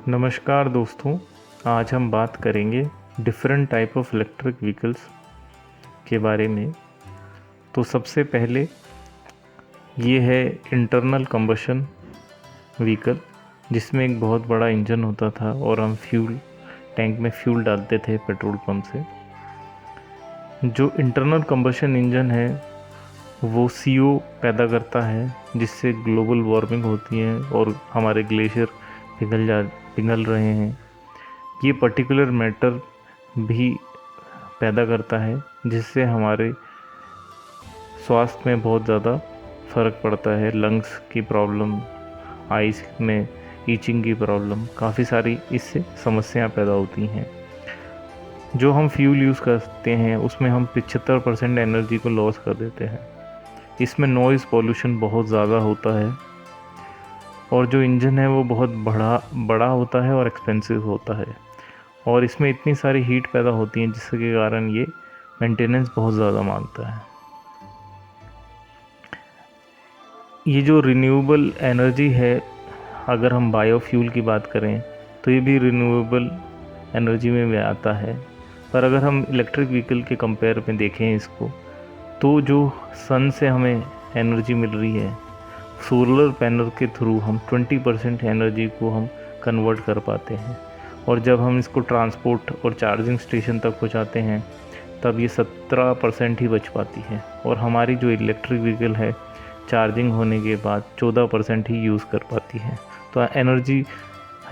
नमस्कार दोस्तों, आज हम बात करेंगे different type of electric vehicles के बारे में। तो सबसे पहले ये है इंटरनल कंबशन व्हीकल, जिसमें एक बहुत बड़ा इंजन होता था और हम फ्यूल टैंक में फ्यूल डालते थे पेट्रोल पंप से। जो इंटरनल कंबशन इंजन है वो CO पैदा करता है, जिससे ग्लोबल वार्मिंग होती है और हमारे ग्लेशियर पिघल रहे हैं। ये पर्टिकुलर मैटर भी पैदा करता है, जिससे हमारे स्वास्थ्य में बहुत ज़्यादा फ़र्क पड़ता है। लंग्स की प्रॉब्लम, आइज़ में ईचिंग की प्रॉब्लम, काफ़ी सारी इससे समस्याएं पैदा होती हैं। जो हम फ्यूल यूज़ करते हैं उसमें हम 75% एनर्जी को लॉस कर देते हैं। इसमें नॉइज़ पॉल्यूशन बहुत ज़्यादा होता है और जो इंजन है वो बहुत बड़ा होता है और एक्सपेंसिव होता है, और इसमें इतनी सारी हीट पैदा होती है जिसके कारण ये मेंटेनेंस बहुत ज़्यादा मांगता है। ये जो रिन्यूएबल एनर्जी है, अगर हम बायोफ्यूल की बात करें तो ये भी रिन्यूएबल एनर्जी में आता है। पर अगर हम इलेक्ट्रिक व्हीकल के कंपेयर में देखें इसको, तो जो सन से हमें एनर्जी मिल रही है, सोलर पैनल के थ्रू हम 20% एनर्जी को हम कन्वर्ट कर पाते हैं, और जब हम इसको ट्रांसपोर्ट और चार्जिंग स्टेशन तक पहुंचाते हैं तब ये 17% ही बच पाती है। और हमारी जो इलेक्ट्रिक व्हीकल है चार्जिंग होने के बाद 14% ही यूज़ कर पाती है। तो एनर्जी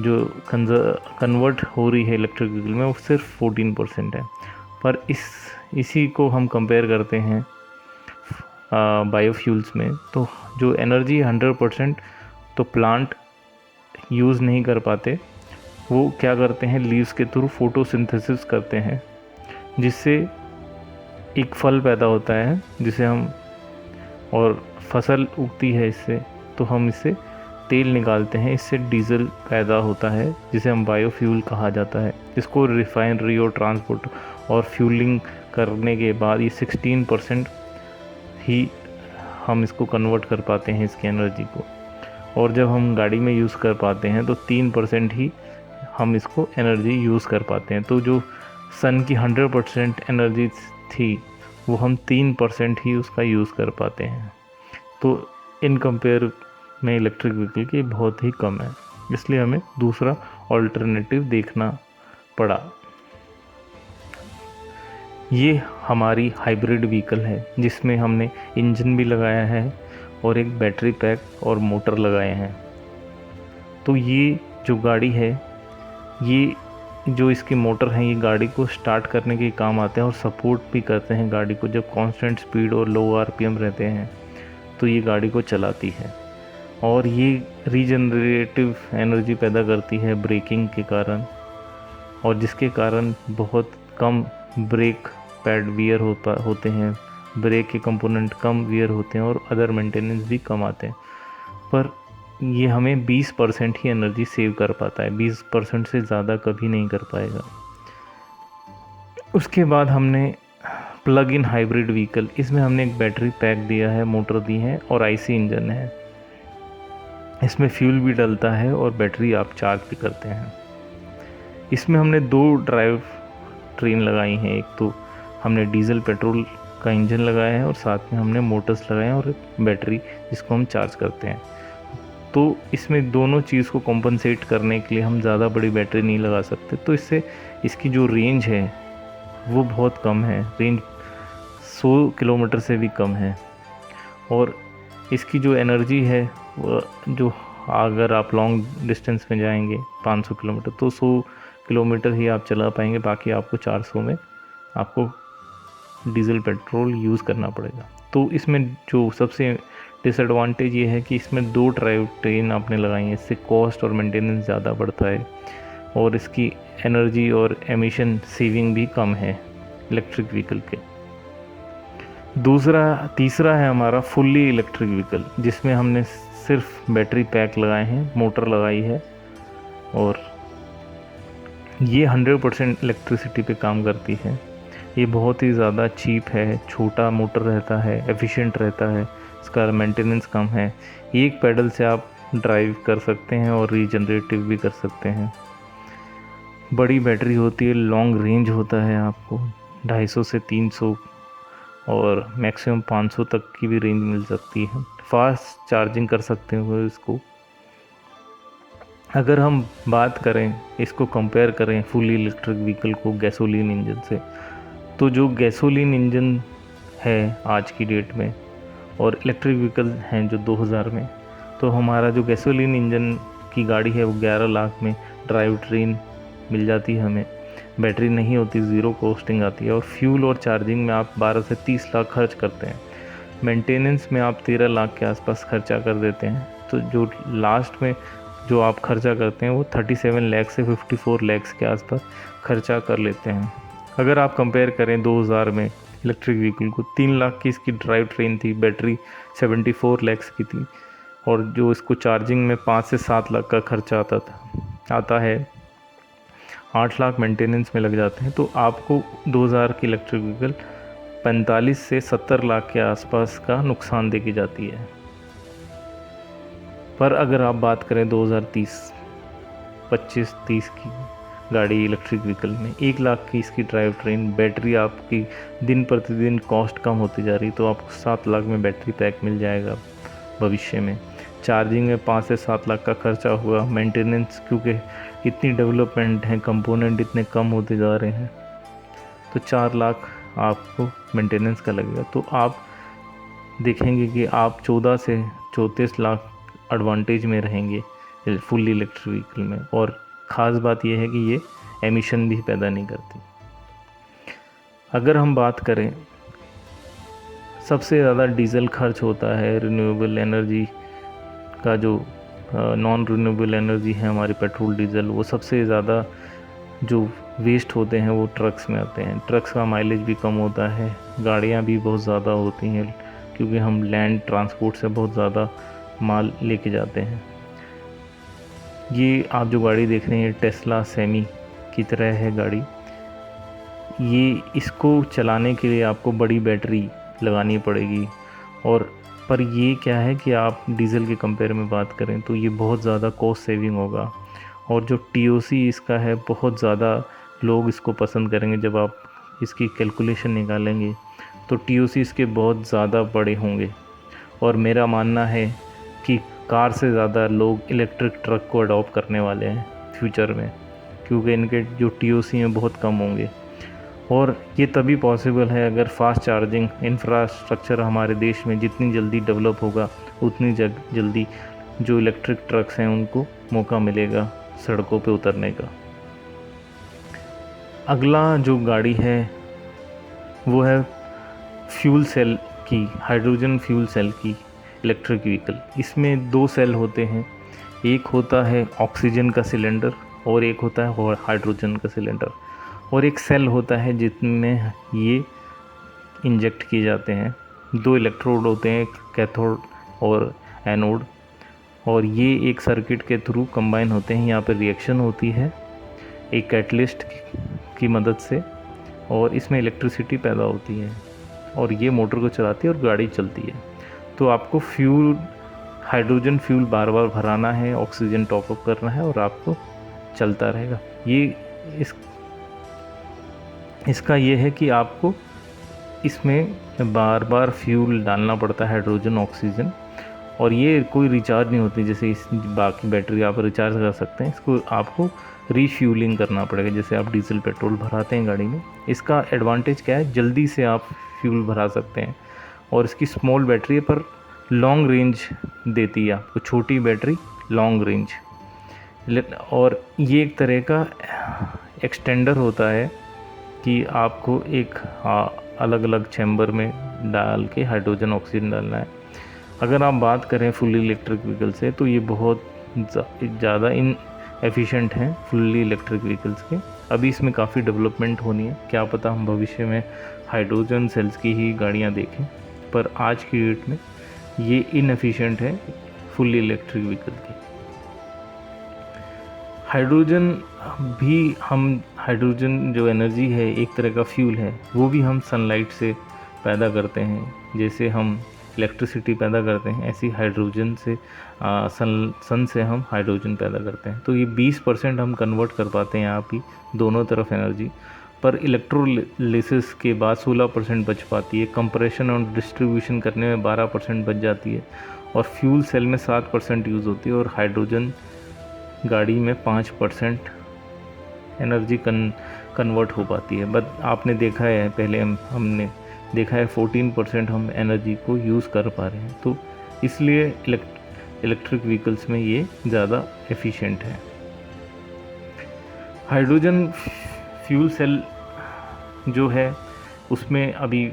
जो कन्वर्ट हो रही है इलेक्ट्रिक व्हीकल में वो सिर्फ 14% है। पर इसी को हम कंपेयर करते हैं बायोफ्यूल्स में, तो जो एनर्जी 100% तो प्लांट यूज़ नहीं कर पाते। वो क्या करते हैं, लीव्स के थ्रू फोटोसिंथेसिस करते हैं, जिससे एक फल पैदा होता है जिसे हम, और फसल उगती है इससे, तो हम इससे तेल निकालते हैं। इससे डीजल पैदा होता है जिसे हम बायोफ्यूल कहा जाता है। इसको रिफाइनरी और ट्रांसपोर्ट और फ्यूलिंग करने के बाद ये 16% ही हम इसको कन्वर्ट कर पाते हैं इसकी एनर्जी को, और जब हम गाड़ी में यूज़ कर पाते हैं तो 3% ही हम इसको एनर्जी यूज़ कर पाते हैं। तो जो सन की 100% एनर्जी थी वो हम 3% ही उसका यूज़ कर पाते हैं। तो इन कंपेयर में इलेक्ट्रिक व्हीकल की बहुत ही कम है, इसलिए हमें दूसरा ऑल्टरनेटिव देखना पड़ा। ये हमारी हाइब्रिड व्हीकल है, जिसमें हमने इंजन भी लगाया है और एक बैटरी पैक और मोटर लगाए हैं। तो ये जो गाड़ी है, ये जो इसकी मोटर है, ये गाड़ी को स्टार्ट करने के काम आते हैं और सपोर्ट भी करते हैं गाड़ी को। जब कांस्टेंट स्पीड और लो RPM रहते हैं तो ये गाड़ी को चलाती है, और ये रीजनरेटिव एनर्जी पैदा करती है ब्रेकिंग के कारण, और जिसके कारण बहुत कम ब्रेक पैड वियर होते हैं, ब्रेक के कंपोनेंट कम वियर होते हैं और अदर मेंटेनेंस भी कम आते हैं। पर ये हमें 20% ही एनर्जी सेव कर पाता है, 20% से ज़्यादा कभी नहीं कर पाएगा। उसके बाद हमने प्लग इन हाइब्रिड व्हीकल, इसमें हमने एक बैटरी पैक दिया है, मोटर दी है और IC इंजन है। इसमें फ्यूल भी डलता है और बैटरी आप चार्ज भी करते हैं। इसमें हमने 2 ड्राइव ट्रेन लगाई हैं। एक तो हमने डीजल पेट्रोल का इंजन लगाया है और साथ में हमने मोटर्स लगाए हैं और बैटरी जिसको हम चार्ज करते हैं। तो इसमें दोनों चीज़ को कॉम्पनसेट करने के लिए हम ज़्यादा बड़ी बैटरी नहीं लगा सकते, तो इससे इसकी जो रेंज है वो बहुत कम है। रेंज 100 किलोमीटर से भी कम है, और इसकी जो एनर्जी है वो, जो अगर आप लॉन्ग डिस्टेंस में जाएंगे 500 किलोमीटर, तो 100 किलोमीटर ही आप चला पाएंगे, बाकी आपको 400 में आपको डीजल पेट्रोल यूज़ करना पड़ेगा। तो इसमें जो सबसे डिसएडवांटेज ये है कि इसमें 2 ड्राइव ट्रेन आपने लगाई है, इससे कॉस्ट और मेंटेनेंस ज़्यादा बढ़ता है, और इसकी एनर्जी और एमिशन सेविंग भी कम है इलेक्ट्रिक व्हीकल के। तीसरा है हमारा फुल्ली इलेक्ट्रिक व्हीकल, जिसमें हमने सिर्फ बैटरी पैक लगाए हैं, मोटर लगाई है, और ये 100% इलेक्ट्रिसिटी पे काम करती है। ये बहुत ही ज़्यादा चीप है, छोटा मोटर रहता है, एफिशिएंट रहता है, इसका मेंटेनेंस कम है। एक पैडल से आप ड्राइव कर सकते हैं और रीजनरेटिव भी कर सकते हैं। बड़ी बैटरी होती है, लॉन्ग रेंज होता है, आपको 250 से 300 और मैक्सिमम 500 तक की भी रेंज मिल सकती है। फास्ट चार्जिंग कर सकते हो इसको। अगर हम बात करें, इसको कंपेयर करें फुली इलेक्ट्रिक व्हीकल को गैसोलीन इंजन से, तो जो गैसोलीन इंजन है आज की डेट में और इलेक्ट्रिक व्हीकल हैं जो 2000 में, तो हमारा जो गैसोलीन इंजन की गाड़ी है वो 11 लाख में ड्राइव ट्रेन मिल जाती है हमें। बैटरी नहीं होती, ज़ीरो कॉस्टिंग आती है और फ्यूल और चार्जिंग में आप 12 से 30 लाख खर्च करते हैं। मेंटेनेंस में आप 13 लाख के आसपास खर्चा कर देते हैं। तो जो लास्ट में जो आप खर्चा करते हैं वो 37 लाख से 54 लाख के आसपास खर्चा कर लेते हैं। अगर आप कंपेयर करें 2000 में इलेक्ट्रिक व्हीकल को, 3 लाख की इसकी ड्राइव ट्रेन थी, बैटरी 74 लाख की थी और जो इसको चार्जिंग में 5 से 7 लाख का खर्चा आता है, 8 लाख मेंटेनेंस में लग जाते हैं। तो आपको 2000 की इलेक्ट्रिक व्हीकल 45 से 70 लाख के आसपास का नुकसान देके जाती है। पर अगर आप बात करें 2030, 25-30 की गाड़ी इलेक्ट्रिक व्हीकल में 1 लाख की इसकी ड्राइव ट्रेन, बैटरी आपकी दिन प्रतिदिन कॉस्ट कम होती जा रही, तो आपको 7 लाख में बैटरी पैक मिल जाएगा भविष्य में। चार्जिंग में 5 से 7 लाख का खर्चा हुआ। मेंटेनेंस, क्योंकि इतनी डेवलपमेंट है, कंपोनेंट इतने कम होते जा रहे हैं, तो 4 लाख आपको मेंटेनेंस का लगेगा। तो आप देखेंगे कि आप 14 से 34 लाख एडवांटेज में रहेंगे फुल्ली इलेक्ट्रिक व्हीकल में। और ख़ास बात यह है कि ये एमिशन भी पैदा नहीं करती। अगर हम बात करें, सबसे ज़्यादा डीजल खर्च होता है रिन्यूएबल एनर्जी का, जो नॉन रिन्यूएबल एनर्जी है हमारी पेट्रोल डीजल, वो सबसे ज़्यादा जो वेस्ट होते हैं वो ट्रक्स में आते हैं। ट्रक्स का माइलेज भी कम होता है, गाड़ियाँ भी बहुत ज़्यादा होती हैं क्योंकि हम लैंड ट्रांसपोर्ट से बहुत ज़्यादा माल लेके जाते हैं। ये आप जो गाड़ी देख रहे हैं टेस्ला सेमी की तरह है गाड़ी। ये इसको चलाने के लिए आपको बड़ी बैटरी लगानी पड़ेगी और पर ये क्या है कि आप डीजल के कंपेयर में बात करें तो ये बहुत ज़्यादा कॉस्ट सेविंग होगा और जो टीओसी इसका है बहुत ज़्यादा लोग इसको पसंद करेंगे। जब आप इसकी कैलकुलेशन निकालेंगे तो टीओसी इसके बहुत ज़्यादा बड़े होंगे और मेरा मानना है कि कार से ज़्यादा लोग इलेक्ट्रिक ट्रक को अडॉप्ट करने वाले हैं फ्यूचर में, क्योंकि इनके जो टीओसी हैं बहुत कम होंगे। और ये तभी पॉसिबल है अगर फास्ट चार्जिंग इंफ्रास्ट्रक्चर हमारे देश में जितनी जल्दी डेवलप होगा, उतनी जल्दी जो इलेक्ट्रिक ट्रक्स हैं उनको मौका मिलेगा सड़कों पे उतरने का। अगला जो गाड़ी है वो है फ्यूल सेल की, हाइड्रोजन फ्यूल सेल की इलेक्ट्रिक व्हीकल। इसमें 2 सेल होते हैं, एक होता है ऑक्सीजन का सिलेंडर और एक होता है हाइड्रोजन का सिलेंडर, और एक सेल होता है जिसमें ये इंजेक्ट किए जाते हैं। 2 इलेक्ट्रोड होते हैं, कैथोड और एनोड, और ये एक सर्किट के थ्रू कंबाइन होते हैं। यहाँ पर रिएक्शन होती है एक कैटलिस्ट की मदद से और इसमें इलेक्ट्रिसिटी पैदा होती है और ये मोटर को चलाती है और गाड़ी चलती है। तो आपको फ्यूल, हाइड्रोजन फ्यूल बार बार भराना है, ऑक्सीजन टॉपअप करना है और आपको चलता रहेगा। ये इसका ये है कि आपको इसमें बार बार फ्यूल डालना पड़ता है, हाइड्रोजन ऑक्सीजन, और ये कोई रिचार्ज नहीं होती जैसे इस बाकी बैटरी आप रिचार्ज कर सकते हैं। इसको आपको रीफ्यूलिंग करना पड़ेगा जैसे आप डीजल पेट्रोल भराते हैं गाड़ी में। इसका एडवांटेज क्या है, जल्दी से आप फ्यूल भरा सकते हैं और इसकी स्मॉल बैटरी है पर लॉन्ग रेंज देती है आपको, छोटी बैटरी लॉन्ग रेंज। और ये एक तरह का एक्सटेंडर होता है कि आपको एक अलग अलग चैम्बर में डाल के हाइड्रोजन ऑक्सीजन डालना है। अगर आप बात करें फुल्ली इलेक्ट्रिक व्हीकल से तो ये बहुत ज़्यादा एफिशिएंट हैं फुल्ली इलेक्ट्रिक व्हीकल्स के। अभी इसमें काफ़ी डेवलपमेंट होनी है, क्या पता हम भविष्य में हाइड्रोजन सेल्स की ही गाड़ियां देखें, पर आज की डेट में ये इनएफिशिएंट है फुल्ली इलेक्ट्रिक व्हीकल की। हाइड्रोजन भी हम, हाइड्रोजन जो एनर्जी है एक तरह का फ्यूल है, वो भी हम सनलाइट से पैदा करते हैं। जैसे हम इलेक्ट्रिसिटी पैदा करते हैं, ऐसी हाइड्रोजन से सन से हम हाइड्रोजन पैदा करते हैं। तो ये 20% हम कन्वर्ट कर पाते हैं यहाँ भी दोनों तरफ एनर्जी, पर इलेक्ट्रोलिसिस के बाद 16% बच पाती है, कंप्रेशन और डिस्ट्रीब्यूशन करने में 12% बच जाती है, और फ्यूल सेल में 7% यूज़ होती है, और हाइड्रोजन गाड़ी में 5% एनर्जी कन्वर्ट हो पाती है। बट आपने देखा है, पहले हमने देखा है 14% हम एनर्जी को यूज़ कर पा रहे हैं। तो इसलिए इलेक्ट्रिक व्हीकल्स में ये ज़्यादा एफिशिएंट है। हाइड्रोजन फ्यूल सेल जो है उसमें अभी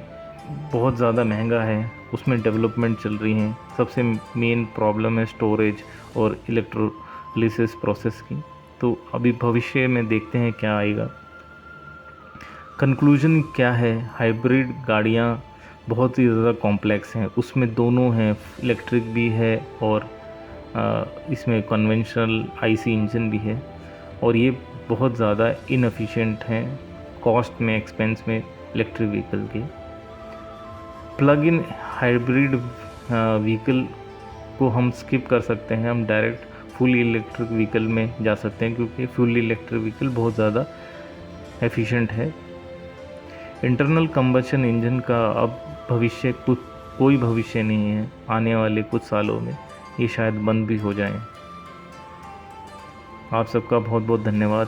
बहुत ज़्यादा महंगा है, उसमें डेवलपमेंट चल रही हैं। सबसे मेन प्रॉब्लम है स्टोरेज और इलेक्ट्रोलिसिस प्रोसेस की। तो अभी भविष्य में देखते हैं क्या आएगा। कंक्लूजन क्या है, हाइब्रिड गाड़ियाँ बहुत ही ज़्यादा कॉम्प्लेक्स हैं, उसमें दोनों हैं, इलेक्ट्रिक भी है और इसमें कन्वेंशनल आईसी इंजन भी है, और ये बहुत ज़्यादा इनएफिशिएंट हैं कॉस्ट में, एक्सपेंस में इलेक्ट्रिक व्हीकल के। प्लग इन हाइब्रिड व्हीकल को हम स्किप कर सकते हैं, हम डायरेक्ट फुल इलेक्ट्रिक व्हीकल में जा सकते हैं, क्योंकि फुल इलेक्ट्रिक व्हीकल बहुत ज़्यादा एफिशिएंट है। इंटरनल कंबशन इंजन का अब कोई भविष्य नहीं है, आने वाले कुछ सालों में ये शायद बंद भी हो जाएं। आप सबका बहुत बहुत धन्यवाद।